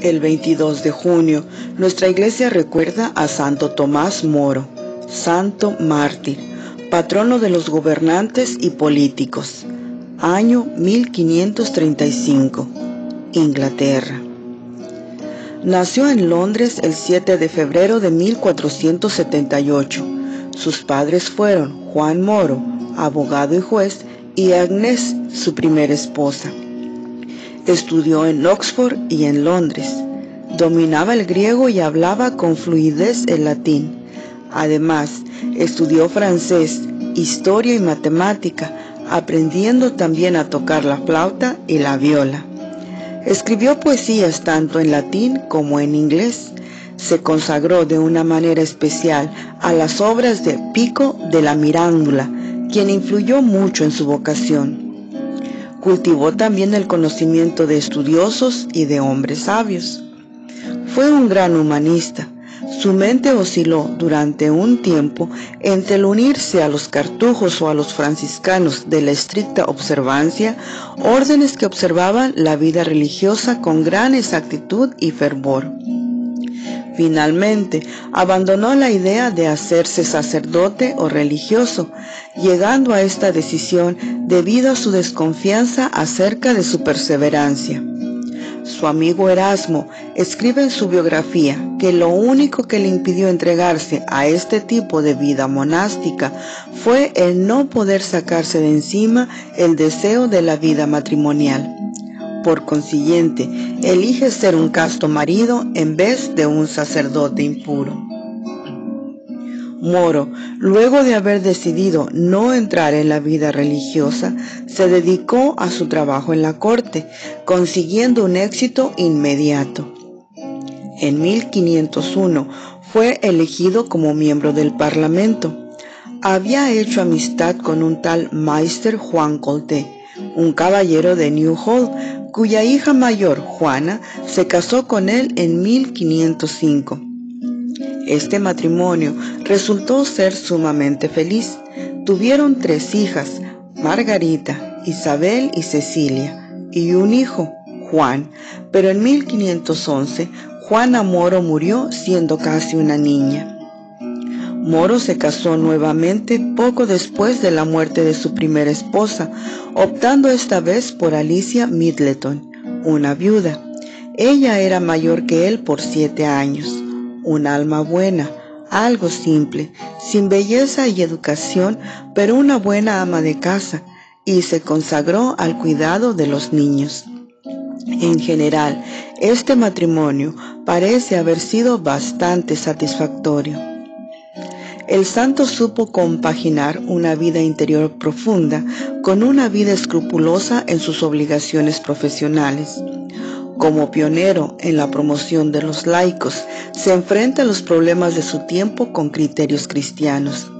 El 22 de junio, nuestra iglesia recuerda a Santo Tomás Moro, santo mártir, patrono de los gobernantes y políticos. Año 1535, Inglaterra. Nació en Londres el 7 de febrero de 1478. Sus padres fueron Juan Moro, abogado y juez, y Agnes, su primera esposa. Estudió en Oxford y en Londres. Dominaba el griego y hablaba con fluidez el latín. Además, estudió francés, historia y matemática, aprendiendo también a tocar la flauta y la viola. Escribió poesías tanto en latín como en inglés. Se consagró de una manera especial a las obras de Pico de la Mirándula, quien influyó mucho en su vocación. Cultivó también el conocimiento de estudiosos y de hombres sabios. Fue un gran humanista. Su mente osciló durante un tiempo entre el unirse a los cartujos o a los franciscanos de la estricta observancia, órdenes que observaban la vida religiosa con gran exactitud y fervor. Finalmente, abandonó la idea de hacerse sacerdote o religioso, llegando a esta decisión debido a su desconfianza acerca de su perseverancia. Su amigo Erasmo escribe en su biografía que lo único que le impidió entregarse a este tipo de vida monástica fue el no poder sacarse de encima el deseo de la vida matrimonial. Por consiguiente, elige ser un casto marido en vez de un sacerdote impuro. Moro, luego de haber decidido no entrar en la vida religiosa, se dedicó a su trabajo en la corte, consiguiendo un éxito inmediato. En 1501 fue elegido como miembro del Parlamento. Había hecho amistad con un tal Maister Juan Colté, un caballero de Newhall, cuya hija mayor, Juana, se casó con él en 1505. Este matrimonio resultó ser sumamente feliz. Tuvieron 3 hijas, Margarita, Isabel y Cecilia, y un hijo, Juan, pero en 1511 Juana Moro murió siendo casi una niña. Moro se casó nuevamente poco después de la muerte de su primera esposa, optando esta vez por Alicia Middleton, una viuda. Ella era mayor que él por 7 años, un alma buena, algo simple, sin belleza y educación, pero una buena ama de casa, y se consagró al cuidado de los niños. En general, este matrimonio parece haber sido bastante satisfactorio. El santo supo compaginar una vida interior profunda con una vida escrupulosa en sus obligaciones profesionales. Como pionero en la promoción de los laicos, se enfrenta a los problemas de su tiempo con criterios cristianos.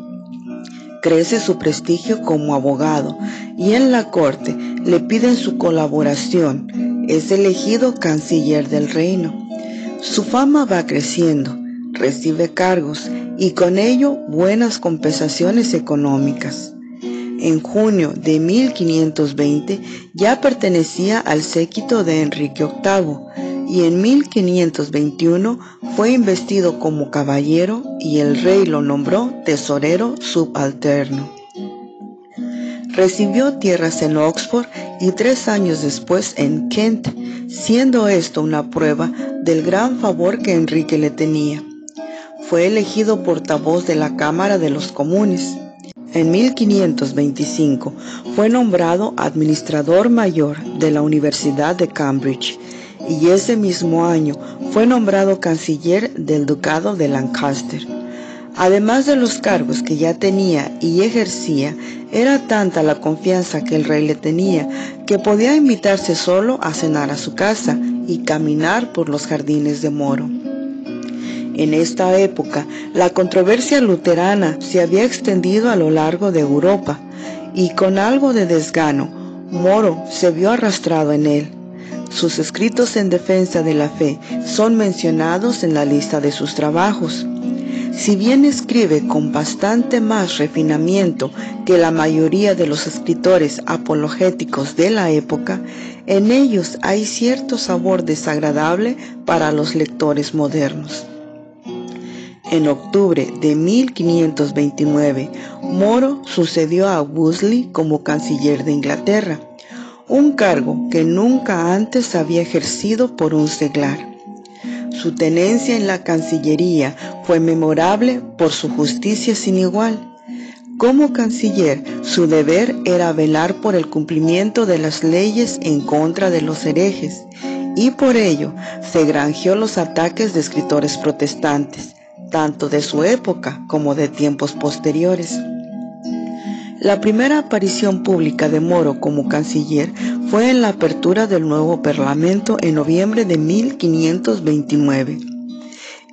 Crece su prestigio como abogado y en la corte le piden su colaboración. Es elegido canciller del reino. Su fama va creciendo, recibe cargos y con ello buenas compensaciones económicas. En junio de 1520 ya pertenecía al séquito de Enrique VIII y en 1521 fue investido como caballero y el rey lo nombró tesorero subalterno. Recibió tierras en Oxford y 3 años después en Kent, siendo esto una prueba del gran favor que Enrique le tenía. Fue elegido portavoz de la Cámara de los Comunes. En 1525 fue nombrado administrador mayor de la Universidad de Cambridge y ese mismo año fue nombrado canciller del Ducado de Lancaster. Además de los cargos que ya tenía y ejercía, era tanta la confianza que el rey le tenía que podía invitarse solo a cenar a su casa y caminar por los jardines de Moro. En esta época, la controversia luterana se había extendido a lo largo de Europa y con algo de desgano, Moro se vio arrastrado en él. Sus escritos en defensa de la fe son mencionados en la lista de sus trabajos. Si bien escribe con bastante más refinamiento que la mayoría de los escritores apologéticos de la época, en ellos hay cierto sabor desagradable para los lectores modernos. En octubre de 1529, Moro sucedió a Wolsey como canciller de Inglaterra, un cargo que nunca antes había ejercido por un seglar. Su tenencia en la Cancillería fue memorable por su justicia sin igual. Como canciller, su deber era velar por el cumplimiento de las leyes en contra de los herejes, y por ello se granjeó los ataques de escritores protestantes, tanto de su época como de tiempos posteriores. La primera aparición pública de Moro como canciller fue en la apertura del nuevo Parlamento en noviembre de 1529.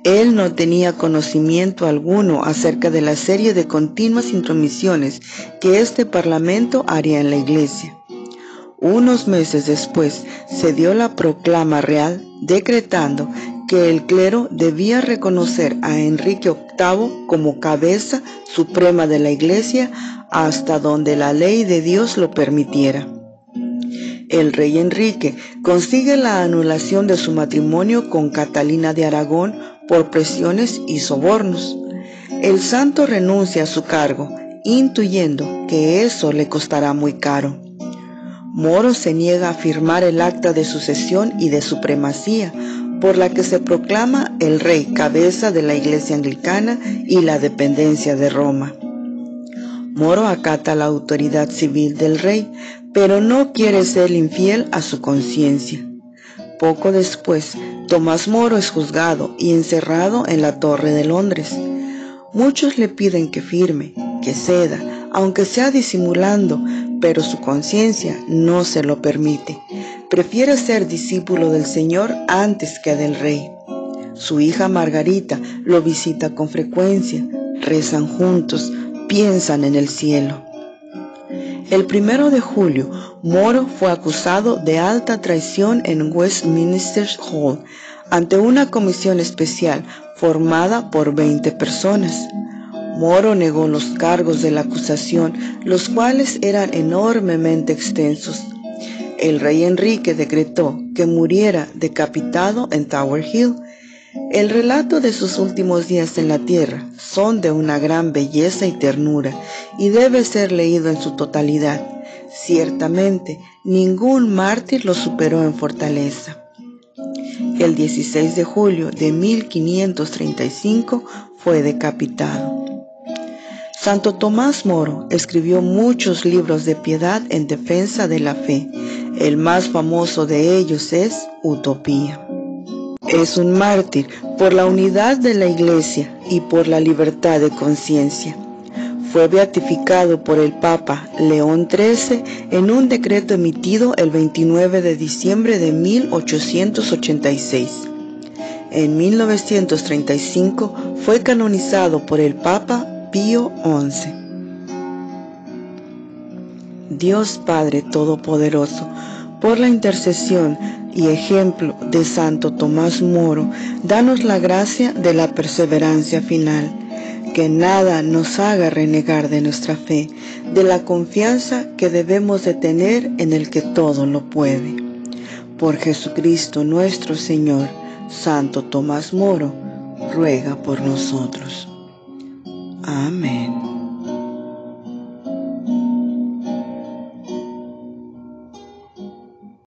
Él no tenía conocimiento alguno acerca de la serie de continuas intromisiones que este Parlamento haría en la Iglesia. Unos meses después se dio la proclama real decretando que el clero debía reconocer a Enrique VIII como cabeza suprema de la Iglesia hasta donde la ley de Dios lo permitiera. El rey Enrique consigue la anulación de su matrimonio con Catalina de Aragón por presiones y sobornos. El santo renuncia a su cargo, intuyendo que eso le costará muy caro. Moro se niega a firmar el acta de sucesión y de supremacía, por la que se proclama el rey cabeza de la Iglesia anglicana y la dependencia de Roma. Moro acata la autoridad civil del rey, pero no quiere ser infiel a su conciencia. Poco después, Tomás Moro es juzgado y encerrado en la Torre de Londres. Muchos le piden que firme, que ceda, aunque sea disimulando, pero su conciencia no se lo permite. Prefiere ser discípulo del Señor antes que del rey. Su hija Margarita lo visita con frecuencia, rezan juntos, piensan en el cielo. El 1 de julio, Moro fue acusado de alta traición en Westminster Hall ante una comisión especial formada por 20 personas. Moro negó los cargos de la acusación, los cuales eran enormemente extensos. El rey Enrique decretó que muriera decapitado en Tower Hill. El relato de sus últimos días en la tierra son de una gran belleza y ternura y debe ser leído en su totalidad. Ciertamente, ningún mártir lo superó en fortaleza. El 16 de julio de 1535 fue decapitado. Santo Tomás Moro escribió muchos libros de piedad en defensa de la fe. El más famoso de ellos es Utopía. Es un mártir por la unidad de la Iglesia y por la libertad de conciencia. Fue beatificado por el Papa León XIII en un decreto emitido el 29 de diciembre de 1886. En 1935 fue canonizado por el Papa Pío XI. Dios Padre Todopoderoso, por la intercesión y ejemplo de Santo Tomás Moro, danos la gracia de la perseverancia final, que nada nos haga renegar de nuestra fe, de la confianza que debemos de tener en el que todo lo puede. Por Jesucristo nuestro Señor, Santo Tomás Moro, ruega por nosotros. Amén.